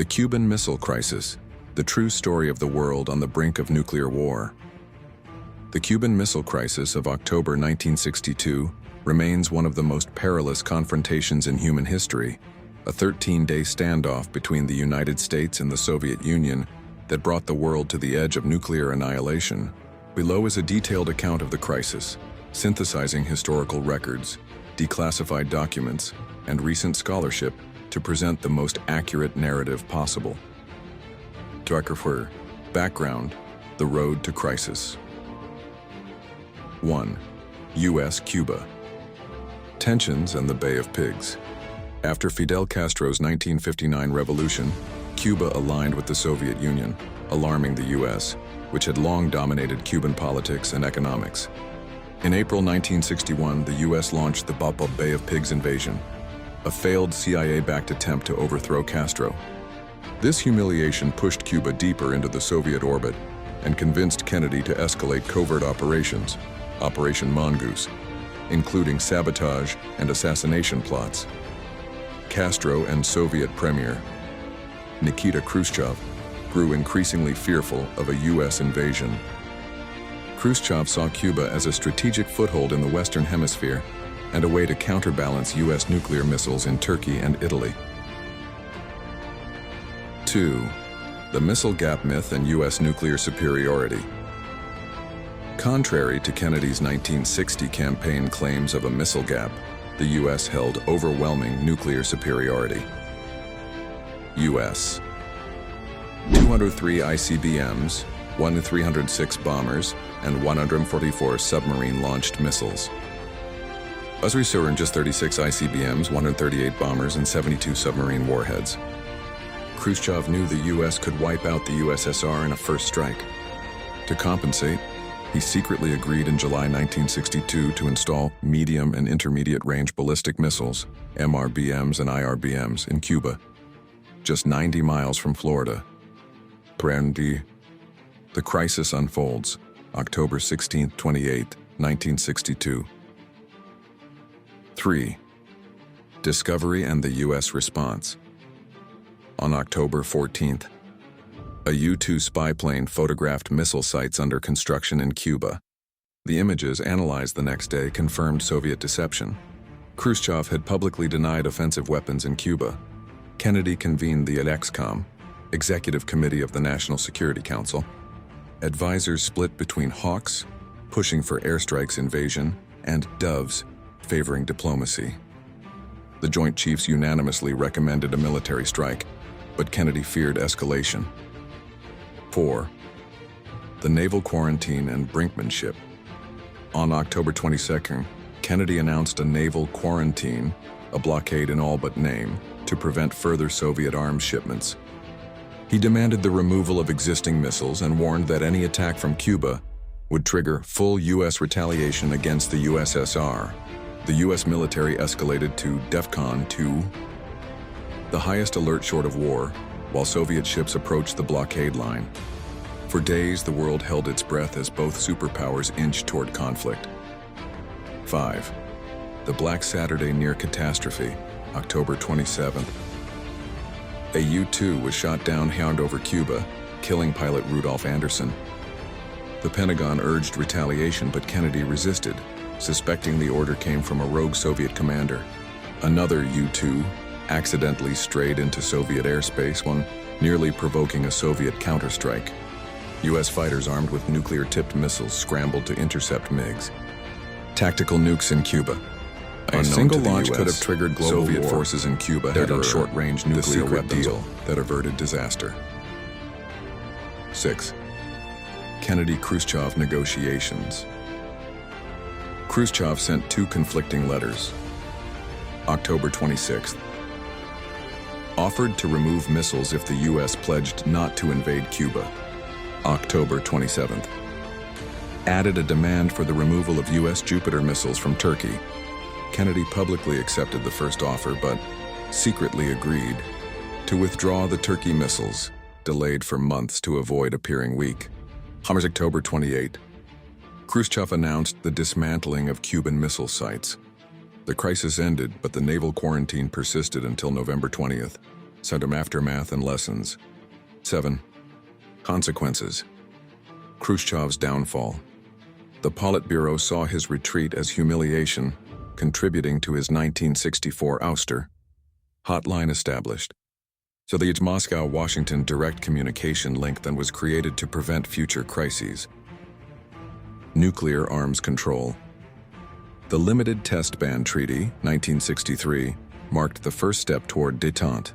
The Cuban Missile Crisis, the true story of the world on the brink of nuclear war. The Cuban Missile Crisis of October 1962 remains one of the most perilous confrontations in human history, a 13-day standoff between the United States and the Soviet Union that brought the world to the edge of nuclear annihilation. Below is a detailed account of the crisis, synthesizing historical records, declassified documents, and recent scholarship to present the most accurate narrative possible. WWIII. Background: the road to crisis. 1. U.S.-Cuba. Tensions and the Bay of Pigs. After Fidel Castro's 1959 revolution, Cuba aligned with the Soviet Union, alarming the U.S., which had long dominated Cuban politics and economics. In April 1961, the U.S. launched the Bay of Pigs invasion, a failed CIA-backed attempt to overthrow Castro. This humiliation pushed Cuba deeper into the Soviet orbit and convinced Kennedy to escalate covert operations, Operation Mongoose, including sabotage and assassination plots. Castro and Soviet Premier Nikita Khrushchev grew increasingly fearful of a U.S. invasion. Khrushchev saw Cuba as a strategic foothold in the Western Hemisphere and a way to counterbalance U.S. nuclear missiles in Turkey and Italy. 2. The Missile Gap Myth and U.S. Nuclear Superiority. Contrary to Kennedy's 1960 campaign claims of a missile gap, the U.S. held overwhelming nuclear superiority. U.S. 203 ICBMs, 306 bombers, and 144 submarine-launched missiles. Us resurgent just 36 ICBMs, 138 bombers, and 72 submarine warheads. Khrushchev knew the U.S. could wipe out the USSR in a first strike. To compensate, he secretly agreed in July 1962 to install medium and intermediate-range ballistic missiles, MRBMs and IRBMs, in Cuba, just 90 miles from Florida. The crisis unfolds, October 16, 28, 1962. 3. Discovery and the U.S. response. On October 14th, a U-2 spy plane photographed missile sites under construction in Cuba. The images, analyzed the next day, confirmed Soviet deception. Khrushchev had publicly denied offensive weapons in Cuba. Kennedy convened the EXCOM, Executive Committee of the National Security Council. Advisors split between hawks, pushing for airstrikes invasion, and doves, favoring diplomacy. The Joint Chiefs unanimously recommended a military strike, but Kennedy feared escalation. 4. The naval quarantine and brinkmanship. On October 22nd, Kennedy announced a naval quarantine, a blockade in all but name, to prevent further Soviet arms shipments. He demanded the removal of existing missiles and warned that any attack from Cuba would trigger full U.S. retaliation against the USSR. The U.S. military escalated to DEFCON 2, the highest alert short of war, while Soviet ships approached the blockade line. For days, the world held its breath as both superpowers inched toward conflict. 5. The Black Saturday near catastrophe, October 27th. A U-2 was shot down over Cuba, killing pilot Rudolph Anderson. The Pentagon urged retaliation, but Kennedy resisted, suspecting the order came from a rogue Soviet commander. Another U-2 accidentally strayed into Soviet airspace, nearly provoking a Soviet counterstrike. U.S. fighters armed with nuclear-tipped missiles scrambled to intercept MiGs. Tactical nukes in Cuba. A single launch could have triggered global Soviet forces in Cuba had a short-range nuclear weapons that averted disaster. 6. Kennedy-Khrushchev negotiations. Khrushchev sent two conflicting letters. October 26th. Offered to remove missiles if the U.S. pledged not to invade Cuba. October 27th. Added a demand for the removal of U.S. Jupiter missiles from Turkey. Kennedy publicly accepted the first offer, but secretly agreed to withdraw the Turkey missiles, delayed for months to avoid appearing weak. October 28. Khrushchev announced the dismantling of Cuban missile sites. The crisis ended, but the naval quarantine persisted until November 20th. 7. Aftermath and lessons. 7. Consequences. Khrushchev's downfall. The Politburo saw his retreat as humiliation, contributing to his 1964 ouster. Hotline established. So the Moscow-Washington direct communication link then was created to prevent future crises. Nuclear arms control. The Limited Test Ban Treaty, 1963, marked the first step toward détente.